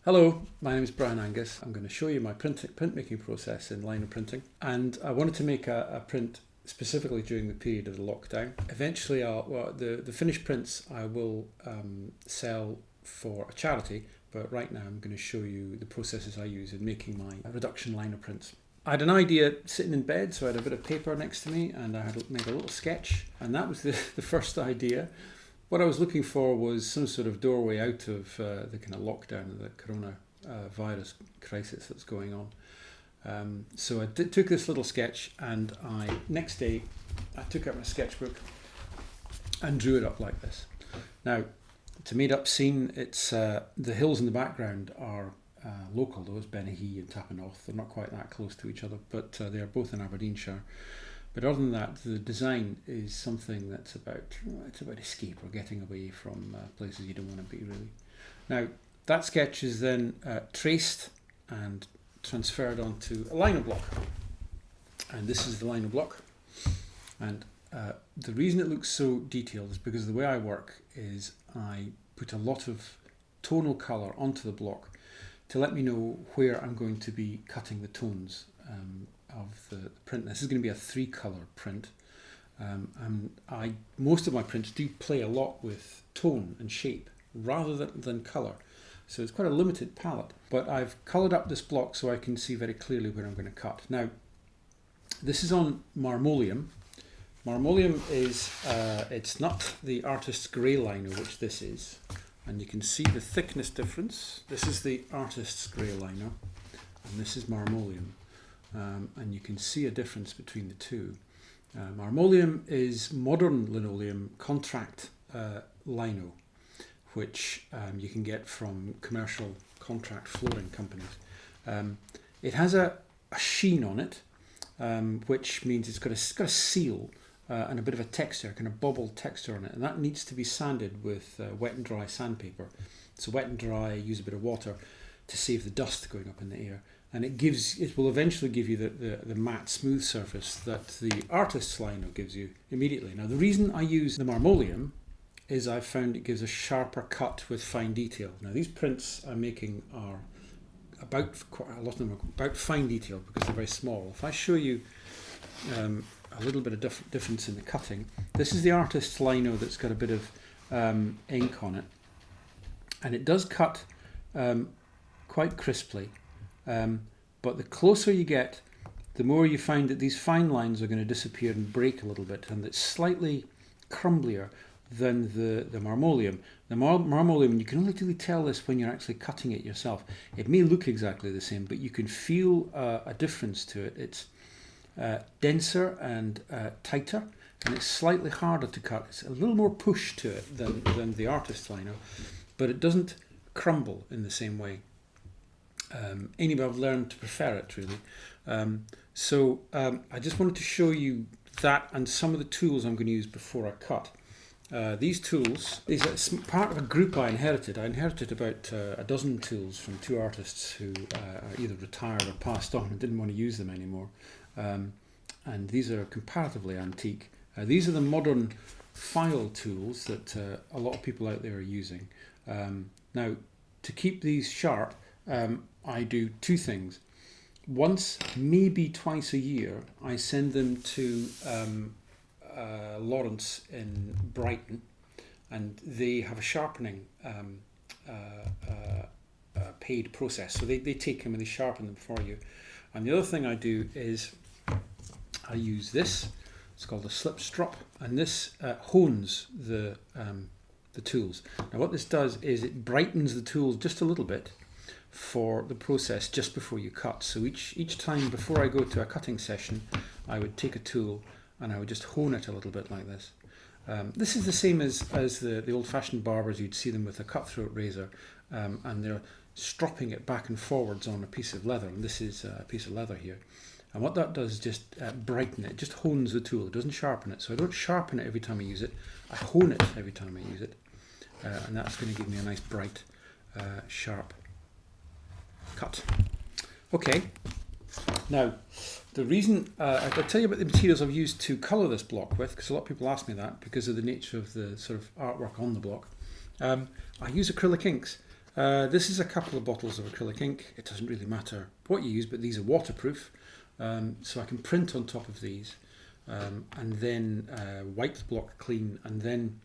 Hello, my name is Bryan Angus. I'm going to show you my printmaking process in lino printing, and I wanted to make a print specifically during the period of the lockdown. Eventually, the finished prints I will sell for a charity, but right now I'm going to show you the processes I use in making my reduction lino prints. I had an idea sitting in bed, so I had a bit of paper next to me, and I had made a little sketch, and that was the first idea. What I was looking for was some sort of doorway out of the kind of lockdown of the corona virus crisis that's going on. So I took this little sketch, and next day I took out my sketchbook and drew it up like this. Now, it's a made-up scene. It's the hills in the background are local. Those Benihee and Tapanoth. They're not quite that close to each other, but they are both in Aberdeenshire. But other than that, the design is something that's about escape or getting away from places you don't want to be, really. Now, that sketch is then traced and transferred onto a lino block. And this is the lino block. And the reason it looks so detailed is because the way I work is I put a lot of tonal colour onto the block to let me know where I'm going to be cutting the tones of the print. This is going to be a 3-colour print. Most of my prints do play a lot with tone and shape rather than colour. So it's quite a limited palette. But I've coloured up this block so I can see very clearly where I'm going to cut. Now, this is on marmoleum. Marmoleum is, it's not the artist's grey lino, which this is. And you can see the thickness difference. This is the artist's grey lino, and this is marmoleum. And you can see a difference between the two. Marmoleum is modern linoleum contract lino, which you can get from commercial contract flooring companies. It has a sheen on it, which means it's got a seal and a bit of a texture, kind of bobbled texture on it, and that needs to be sanded with wet and dry sandpaper. So wet and dry, use a bit of water to save the dust going up in the air. And it will eventually give you the matte, smooth surface that the artist's lino gives you immediately. Now, the reason I use the marmoleum is I've found it gives a sharper cut with fine detail. Now, these prints I'm making are a lot of them are about fine detail because they're very small. If I show you a little bit of difference in the cutting, this is the artist's lino that's got a bit of ink on it, and it does cut quite crisply. But the closer you get, the more you find that these fine lines are going to disappear and break a little bit, and it's slightly crumblier than the marmoleum. The marmoleum, you can only really tell this when you're actually cutting it yourself. It may look exactly the same, but you can feel a difference to it. It's denser and tighter, and it's slightly harder to cut. It's a little more push to it than the artist's lino, but it doesn't crumble in the same way. Anyway, I've learned to prefer it, really. So I just wanted to show you that and some of the tools I'm going to use before I cut. These tools, these are part of a group I inherited. I inherited about a dozen tools from 2 artists who are either retired or passed on and didn't want to use them anymore. And these are comparatively antique. These are the modern file tools that a lot of people out there are using. Now, to keep these sharp, I do 2 things. Once, maybe twice a year, I send them to Lawrence in Brighton, and they have a sharpening paid process. So they take them and they sharpen them for you. And the other thing I do is I use this. It's called a slip strop, and this hones the tools. Now, what this does is it brightens the tools just a little bit for the process just before you cut. So each time before I go to a cutting session, I would take a tool and I would just hone it a little bit like this. This is the same as the old-fashioned barbers. You'd see them with a cutthroat razor, and they're stropping it back and forwards on a piece of leather, and this is a piece of leather here. And what that does is just brighten it. It just hones the tool. It doesn't sharpen it. So I don't sharpen it every time I use it. I hone it every time I use it, and that's going to give me a nice bright, sharp cut. Okay, now the reason I'll tell you about the materials I've used to colour this block with, because a lot of people ask me that because of the nature of the sort of artwork on the block. I use acrylic inks, This is a couple of bottles of acrylic ink. It doesn't really matter what you use, but these are waterproof, so I can print on top of these and then wipe the block clean and then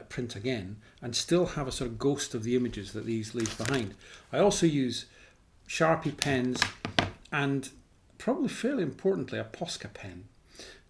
print again and still have a sort of ghost of the images that these leave behind. I also use Sharpie pens and probably fairly importantly a Posca pen.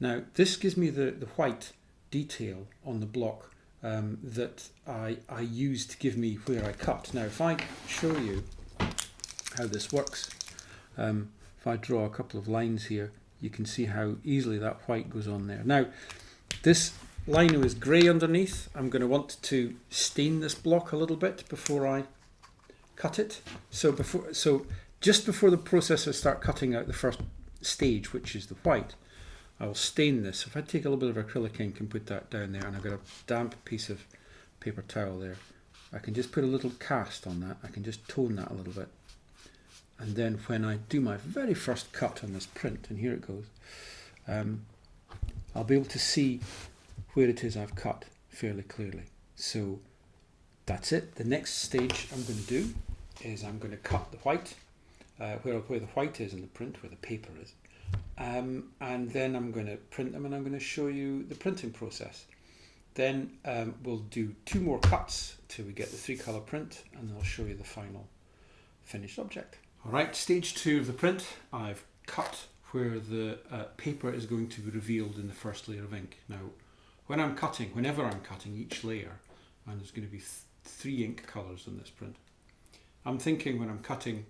Now this gives me the white detail on the block that I use to give me where I cut. Now if I show you how this works, if I draw a couple of lines here, you can see how easily that white goes on there. Now this lino is grey underneath. I'm going to want to stain this block a little bit before I cut it. So just before the process I start cutting out the first stage, which is the white, I will stain this. If I take a little bit of acrylic ink and put that down there, and I've got a damp piece of paper towel there, I can just put a little cast on that. I can just tone that a little bit. And then when I do my very first cut on this print, and here it goes, I'll be able to see where it is I've cut fairly clearly. So that's it. The next stage I'm going to do is I'm going to cut the white, where the white is in the print, where the paper is. And then I'm going to print them and I'm going to show you the printing process. Then we'll do 2 more cuts till we get the 3-colour print, and then I'll show you the final finished object. Alright, stage 2 of the print. I've cut where the paper is going to be revealed in the first layer of ink. Now whenever I'm cutting each layer, and there's going to be 3 ink colours in this print, I'm thinking when I'm cutting,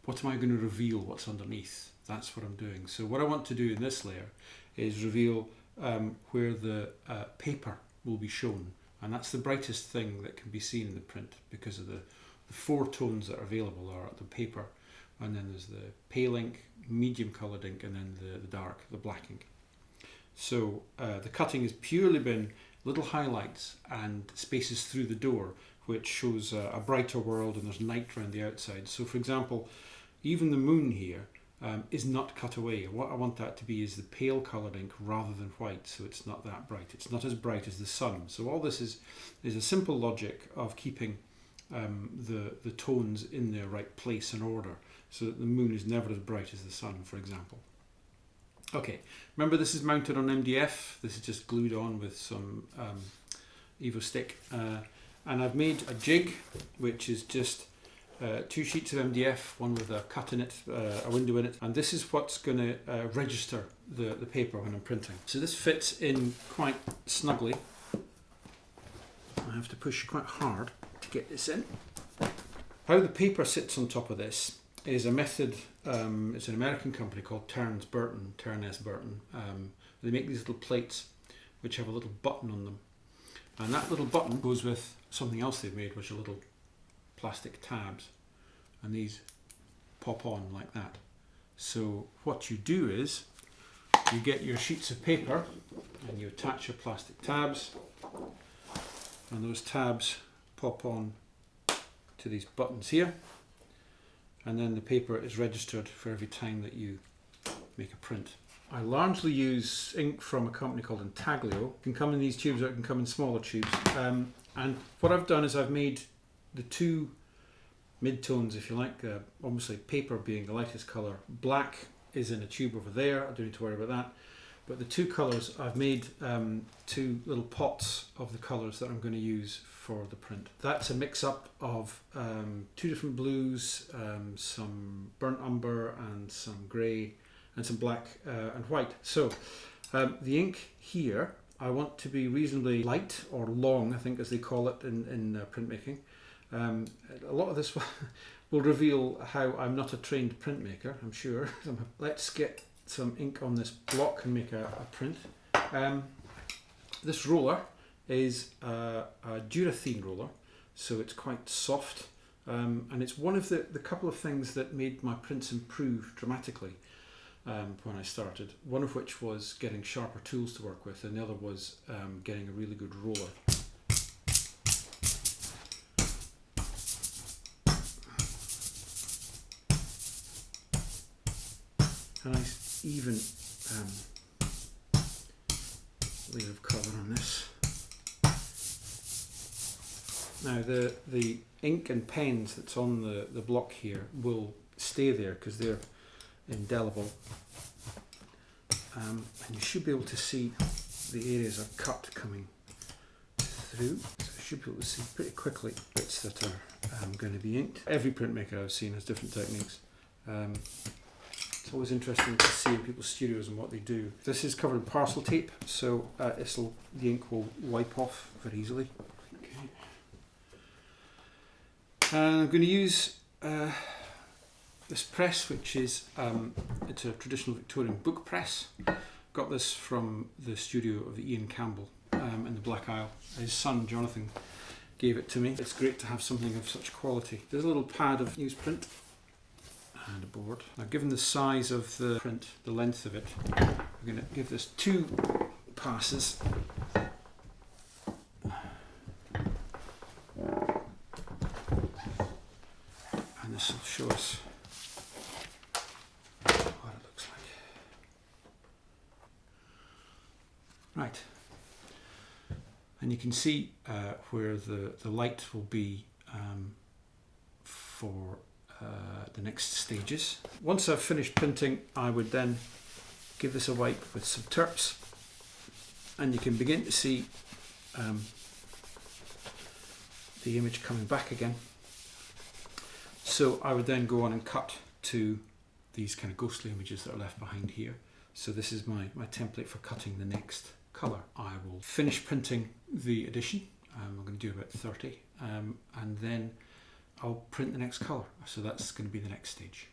what am I going to reveal, what's underneath? That's what I'm doing. So what I want to do in this layer is reveal where the paper will be shown, and that's the brightest thing that can be seen in the print because of the 4 tones that are available are the paper, and then there's the pale ink, medium coloured ink, and then the dark, the black ink. So the cutting has purely been little highlights and spaces through the door, which shows a brighter world, and there's night around the outside. So for example, even the moon here is not cut away. What I want that to be is the pale coloured ink rather than white, so it's not that bright. It's not as bright as the sun. So all this is a simple logic of keeping the tones in their right place and order, so that the moon is never as bright as the sun, for example. Okay, remember this is mounted on MDF. This is just glued on with some Evo stick, and I've made a jig which is just 2 sheets of MDF, one with a cut in it, a window in it, and this is what's going to register the paper when I'm printing. So this fits in quite snugly. I have to push quite hard to get this in. How the paper sits on top of this is a method. It's an American company called Tern S. Burton. They make these little plates which have a little button on them, and that little button goes with something else they've made, which are little plastic tabs, and these pop on like that. So what you do is you get your sheets of paper and you attach your plastic tabs, and those tabs pop on to these buttons here, and then the paper is registered for every time that you make a print. I largely use ink from a company called Intaglio. It can come in these tubes or it can come in smaller tubes, and what I've done is I've made the 2 mid-tones, if you like, obviously paper being the lightest colour. Black is in a tube over there, I don't need to worry about that. But the 2 colours, I've made 2 little pots of the colours that I'm going to use for the print. That's a mix-up of 2 different blues, some burnt umber and some grey, and some black and white. So the ink here, I want to be reasonably light, or long, I think as they call it in printmaking. A lot of this will reveal how I'm not a trained printmaker, I'm sure. Let's get some ink on this block and make a print. This roller is a Durathene roller, so it's quite soft, and it's one of the couple of things that made my prints improve dramatically when I started. One of which was getting sharper tools to work with, and the other was getting a really good roller. A nice even layer of colour on this. Now the ink and pens that's on the block here will stay there because they're indelible, and you should be able to see the areas of cut coming through. So you should be able to see pretty quickly bits that are going to be inked. Every printmaker I've seen has different techniques. It's always interesting to see in people's studios and what they do. This is covered in parcel tape, so the ink will wipe off very easily. Okay. And I'm going to use this press, which is it's a traditional Victorian book press. Got this from the studio of Ian Campbell in the Black Isle. His son Jonathan gave it to me. It's great to have something of such quality. There's a little pad of newsprint and a board. Now, given the size of the print, the length of it, I'm going to give this 2 passes. And this will show us what it looks like. Right. And you can see where the light will be for the next stages. Once I've finished printing, I would then give this a wipe with some terps, and you can begin to see the image coming back again. So I would then go on and cut to these kind of ghostly images that are left behind here. So this is my template for cutting the next colour. I will finish printing the edition. I'm going to do about 30, and then I'll print the next colour. So that's going to be the next stage.